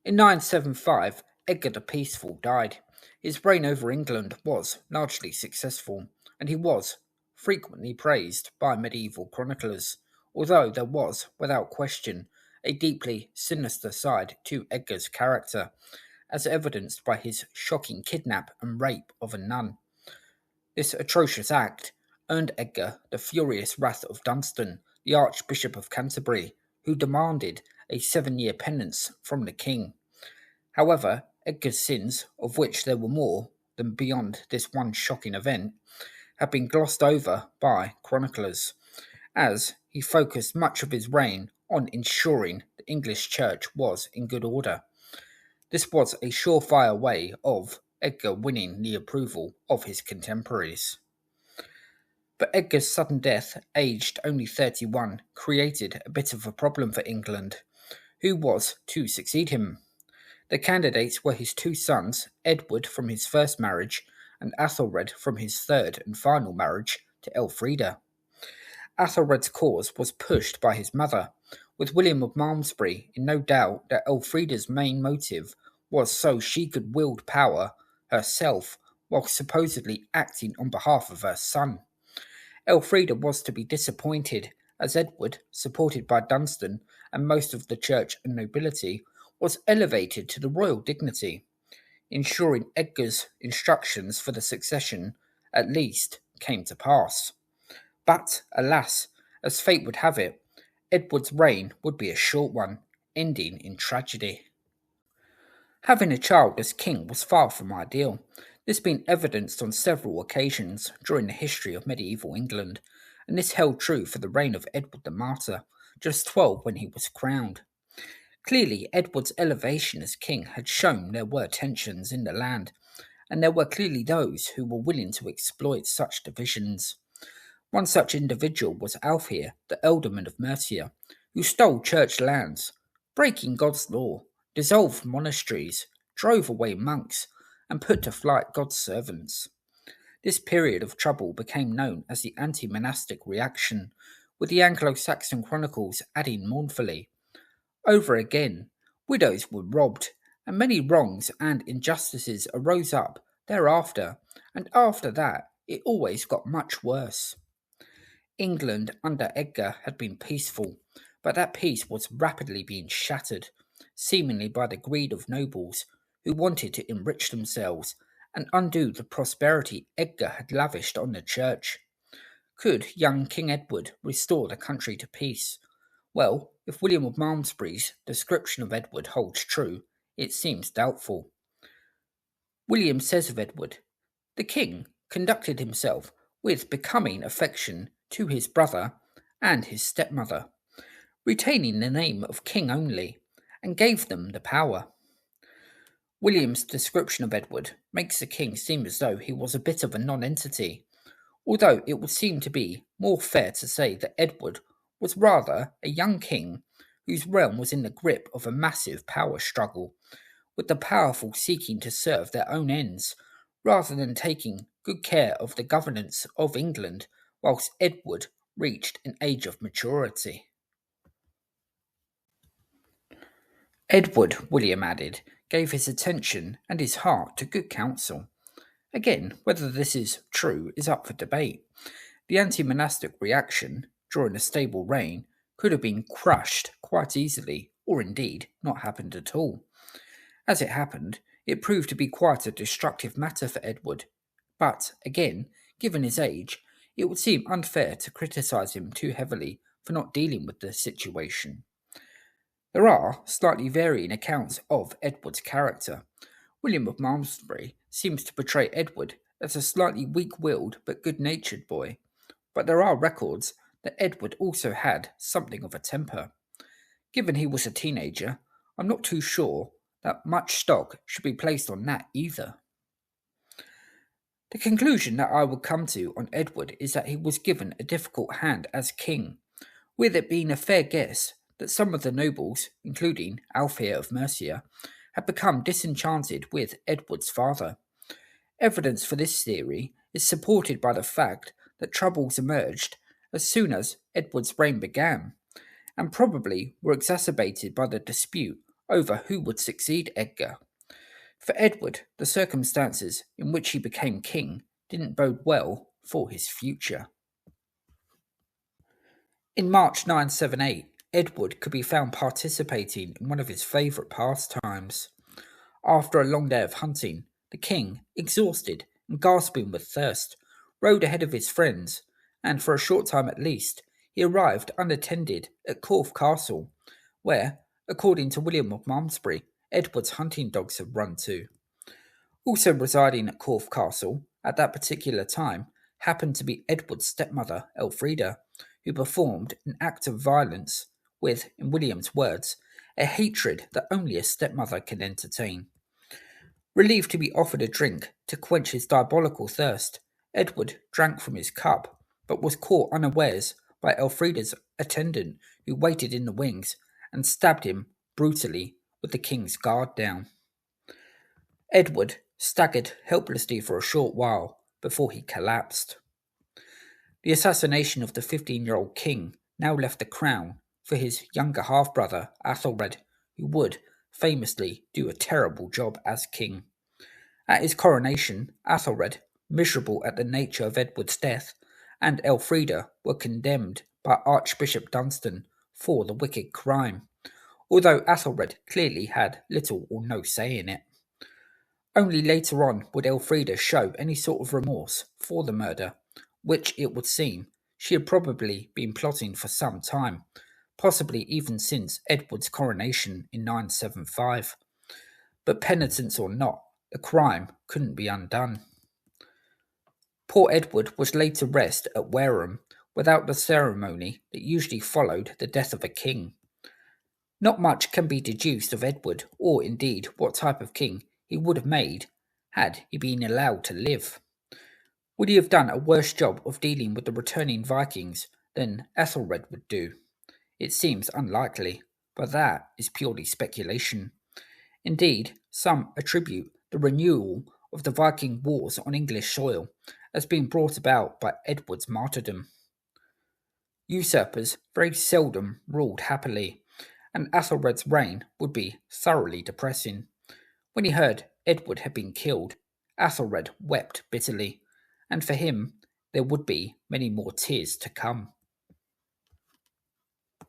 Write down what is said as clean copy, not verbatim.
In 975, Edgar the Peaceful died. His reign over England was largely successful, and he was frequently praised by medieval chroniclers, although there was, without question, a deeply sinister side to Edgar's character, as evidenced by his shocking kidnap and rape of a nun. This atrocious act earned Edgar the furious wrath of Dunstan, the Archbishop of Canterbury, who demanded a 7-year penance from the king. However, Edgar's sins, of which there were more than beyond this one shocking event, have been glossed over by chroniclers, as he focused much of his reign on ensuring the English church was in good order. This was a surefire way of Edgar winning the approval of his contemporaries. But Edgar's sudden death, aged only 31, created a bit of a problem for England. Who was to succeed him? The candidates were his two sons, Edward from his first marriage and Athelred from his third and final marriage to Elfrida. Athelred's cause was pushed by his mother, with William of Malmesbury in no doubt that Elfrida's main motive was so she could wield power herself while supposedly acting on behalf of her son. Elfrida was to be disappointed, as Edward, supported by Dunstan and most of the church and nobility, was elevated to the royal dignity, ensuring Edgar's instructions for the succession, at least, came to pass. But, alas, as fate would have it, Edward's reign would be a short one, ending in tragedy. Having a child as king was far from ideal, this being evidenced on several occasions during the history of medieval England, and this held true for the reign of Edward the Martyr, just 12 when he was crowned. Clearly, Edward's elevation as king had shown there were tensions in the land, and there were clearly those who were willing to exploit such divisions. One such individual was Alfheir, the Ealdorman of Mercia, who stole church lands, breaking God's law, dissolved monasteries, drove away monks, and put to flight God's servants. This period of trouble became known as the anti-monastic reaction, with the Anglo-Saxon chronicles adding mournfully, "Over again, widows were robbed, and many wrongs and injustices arose up thereafter, and after that it always got much worse." England under Edgar had been peaceful, but that peace was rapidly being shattered, seemingly by the greed of nobles who wanted to enrich themselves and undo the prosperity Edgar had lavished on the church. Could young King Edward restore the country to peace? Well, if William of Malmesbury's description of Edward holds true, it seems doubtful. William says of Edward, "The king conducted himself with becoming affection to his brother and his stepmother, retaining the name of king only, and gave them the power." William's description of Edward makes the king seem as though he was a bit of a non-entity, although it would seem to be more fair to say that Edward was rather a young king whose realm was in the grip of a massive power struggle, with the powerful seeking to serve their own ends, rather than taking good care of the governance of England whilst Edward reached an age of maturity. Edward, William added, gave his attention and his heart to good counsel. Again, whether this is true is up for debate. The anti-monastic reaction, during a stable reign, could have been crushed quite easily, or indeed not happened at all. As it happened, it proved to be quite a destructive matter for Edward. But, again, given his age, it would seem unfair to criticise him too heavily for not dealing with the situation. There are slightly varying accounts of Edward's character. William of Malmesbury seems to portray Edward as a slightly weak-willed but good-natured boy, but there are records that Edward also had something of a temper. Given he was a teenager, I'm not too sure that much stock should be placed on that either. The conclusion that I would come to on Edward is that he was given a difficult hand as king, with it being a fair guess that some of the nobles, including Alfheir of Mercia, had become disenchanted with Edward's father. Evidence for this theory is supported by the fact that troubles emerged as soon as Edward's reign began, and probably were exacerbated by the dispute over who would succeed Edgar. For Edward, the circumstances in which he became king didn't bode well for his future. In March 978, Edward could be found participating in one of his favourite pastimes. After a long day of hunting, the king, exhausted and gasping with thirst, rode ahead of his friends, and for a short time at least, he arrived unattended at Corfe Castle, where, according to William of Malmesbury, Edward's hunting dogs had run to. Also residing at Corfe Castle at that particular time happened to be Edward's stepmother, Elfrida, who performed an act of violence with, in William's words, a hatred that only a stepmother can entertain. Relieved to be offered a drink to quench his diabolical thirst, Edward drank from his cup, but was caught unawares by Elfrida's attendant, who waited in the wings and stabbed him brutally with the king's guard down. Edward staggered helplessly for a short while before he collapsed. The assassination of the 15-year-old king now left the crown for his younger half-brother, Athelred, who would, famously, do a terrible job as king. At his coronation, Athelred, miserable at the nature of Edward's death, and Elfrida were condemned by Archbishop Dunstan for the wicked crime, although Athelred clearly had little or no say in it. Only later on would Elfrida show any sort of remorse for the murder, which, it would seem, she had probably been plotting for some time, possibly even since Edward's coronation in 975. But penitence or not, the crime couldn't be undone. Poor Edward was laid to rest at Wareham without the ceremony that usually followed the death of a king. Not much can be deduced of Edward, or indeed what type of king he would have made had he been allowed to live. Would he have done a worse job of dealing with the returning Vikings than Ethelred would do? It seems unlikely, but that is purely speculation. Indeed, some attribute the renewal of the Viking wars on English soil as being brought about by Edward's martyrdom. Usurpers very seldom ruled happily, and Athelred's reign would be thoroughly depressing. When he heard Edward had been killed, Athelred wept bitterly, and for him there would be many more tears to come.